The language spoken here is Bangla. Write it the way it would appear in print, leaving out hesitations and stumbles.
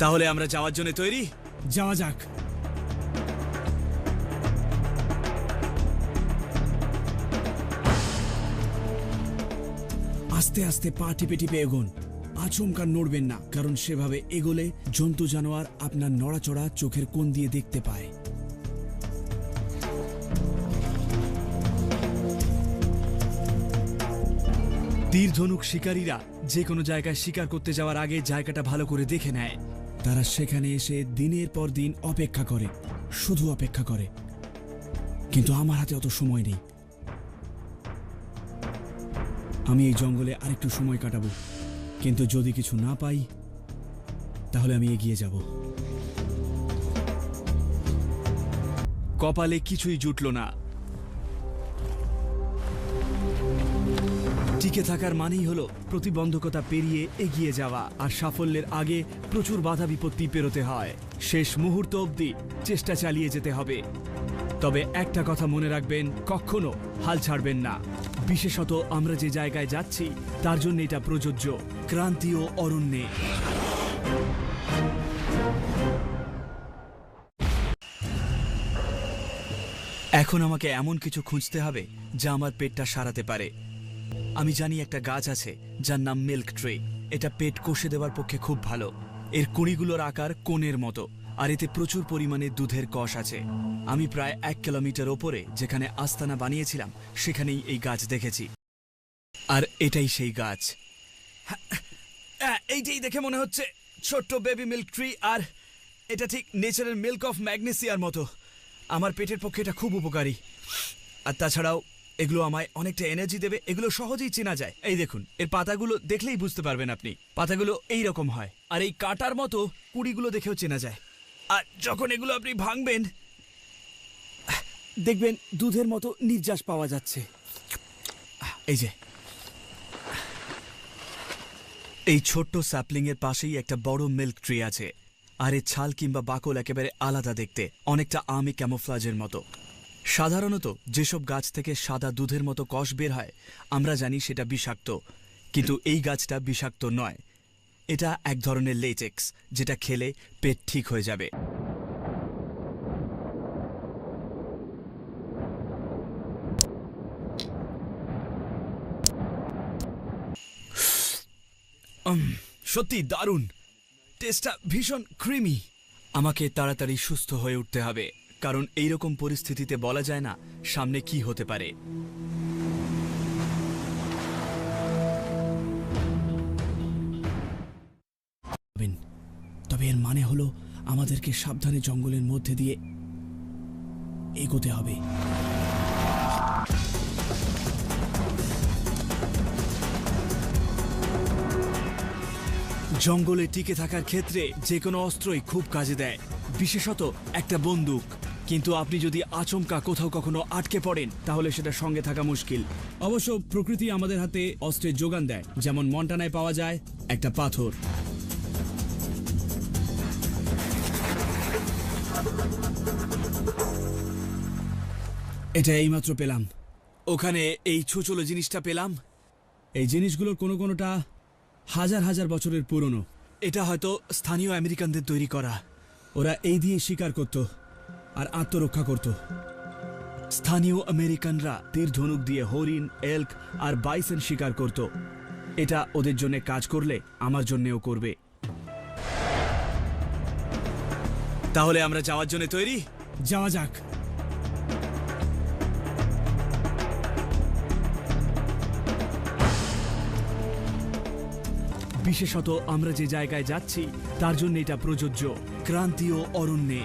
তাহলে আমরা যাওয়ার জন্য তৈরি? যাওয়া যাক। আস্তে আস্তে পা টিপে টিপে এগোন। আচমকা নড়বেন না, কারণ সেভাবে এগোলে জন্তু জানোয়ার আপনার নড়াচড়া চোখের কোণ দিয়ে দেখতে পায়। তীর ধনুক শিকারীরা যে কোনো জায়গায় শিকার করতে যাওয়ার আগে জায়গাটা ভালো করে দেখে নেয়। তারা সেখানে এসে দিনের পর দিন অপেক্ষা করে, শুধু অপেক্ষা করে। কিন্তু আমার হাতে অত সময় নেই। আমি এই জঙ্গলে আরেকটু সময় কাটাবো, কিন্তু যদি কিছু না পাই তাহলে আমি এগিয়ে যাব। কপালে কিছুই জুটল না। টিকে থাকার মানেই হলো প্রতিবন্ধকতা পেরিয়ে এগিয়ে যাওয়া, আর সাফল্যের আগে প্রচুর বাধা বিপত্তি পেরোতে হয়। শেষ মুহূর্ত অবধি চেষ্টা চালিয়ে যেতে হবে। তবে একটা কথা মনে রাখবেন, কখনো হাল ছাড়বেন না। বিশেষত আমরা যে জায়গায় যাচ্ছি তার জন্য এটা প্রযোজ্য, ক্রান্তীয় অরণ্যে। এখন আমাকে এমন কিছু খুঁজতে হবে যা আমার পেটটা সারাতে পারে। আমি জানি একটা গাছ আছে যার নাম মিল্ক ট্রি। এটা পেট কষে দেওয়ার পক্ষে খুব ভালো। এর কুঁড়িগুলোর আকার কোণের মতো, আর এতে প্রচুর পরিমাণে দুধের কষ আছে। আমি প্রায় 1 কিলোমিটার ওপরে যেখানে আস্তানা বানিয়েছিলাম সেখানেই এই গাছ দেখেছি, আর এটাই সেই গাছ। এইটাই দেখে মনে হচ্ছে ছোট্ট বেবি মিল্ক ট্রি, আর এটা ঠিক নেচারের মিল্ক অফ ম্যাগনেসিয়ার মতো। আমার পেটের পক্ষে এটা খুব উপকারী। আর তাছাড়াও এগুলো আমায় অনেকটা এনার্জি দেবে। এগুলো সহজেই চেনা যায়। এই দেখুন, এর পাতাগুলো দেখলেই বুঝতে পারবেন আপনি। পাতাগুলো এই রকম হয়, আর এই কাঁটার মতো কুড়িগুলো দেখেও চেনা যায়। আর যখন এগুলো আপনি ভাঙবেন, দেখবেন দুধের মতো নির্যাস পাওয়া যাচ্ছে। এই যে এই ছোট্ট স্যাপলিং এর পাশেই একটা বড় মিল্ক ট্রি আছে, আর এর ছাল কিংবা বাকল একেবারে আলাদা দেখতে, অনেকটা আর্মি ক্যামোফ্লাজের মতো। সাধারণত যেসব গাছ থেকে সাদা দুধের মতো কষ বের হয় আমরা জানি সেটা বিষাক্ত, কিন্তু এই গাছটা বিষাক্ত নয়। এটা এক ধরনের লেটেক্স, যেটা খেলে পেট ঠিক হয়ে যাবে। সত্যি দারুণ, টেস্টটা ভীষণ ক্রিমি। আমাকে তাড়াতাড়ি সুস্থ হয়ে উঠতে হবে, কারণ এইরকম পরিস্থিতিতে বলা যায় না সামনে কি হতে পারে। তবে এর মানে হলো আমাদেরকে সাবধানে জঙ্গলের মধ্যে দিয়ে এগোতে হবে। জঙ্গলে টিকে থাকার ক্ষেত্রে যে কোনো অস্ত্রই খুব কাজে দেয়, বিশেষত একটা বন্দুক। কিন্তু আপনি যদি আচমকা কোথাও কখনো আটকে পড়েন তাহলে সেটা সঙ্গে থাকা মুশকিল। অবশ্য প্রকৃতি আমাদের হাতে অস্ত্রের যোগান দেয়, যেমন মন্টানায় পাওয়া যায় একটা পাথর। এটা এইমাত্র পেলাম। ওখানে এই ছুচলো জিনিসটা পেলাম। এই জিনিসগুলোর কোনোটা হাজার হাজার বছরের পুরনো। এটা হয়তো স্থানীয় আমেরিকানদের তৈরি করা। ওরা এই দিয়ে শিকার করত আর আত্মরক্ষা করত। স্থানীয় আমেরিকানরা তীর ধনুক দিয়ে হরিণ, এল্ক আর বাইসন শিকার করত। এটা ওদের জন্য কাজ করলে আমার জন্যও করবে। তাহলে আমরা যাওয়ার জন্য তৈরি? যাওয়া যাক। বিশেষত আমরা যে জায়গায় যাচ্ছি তার জন্য এটা প্রযোজ্য, ক্রান্তীয় অরণ্যে।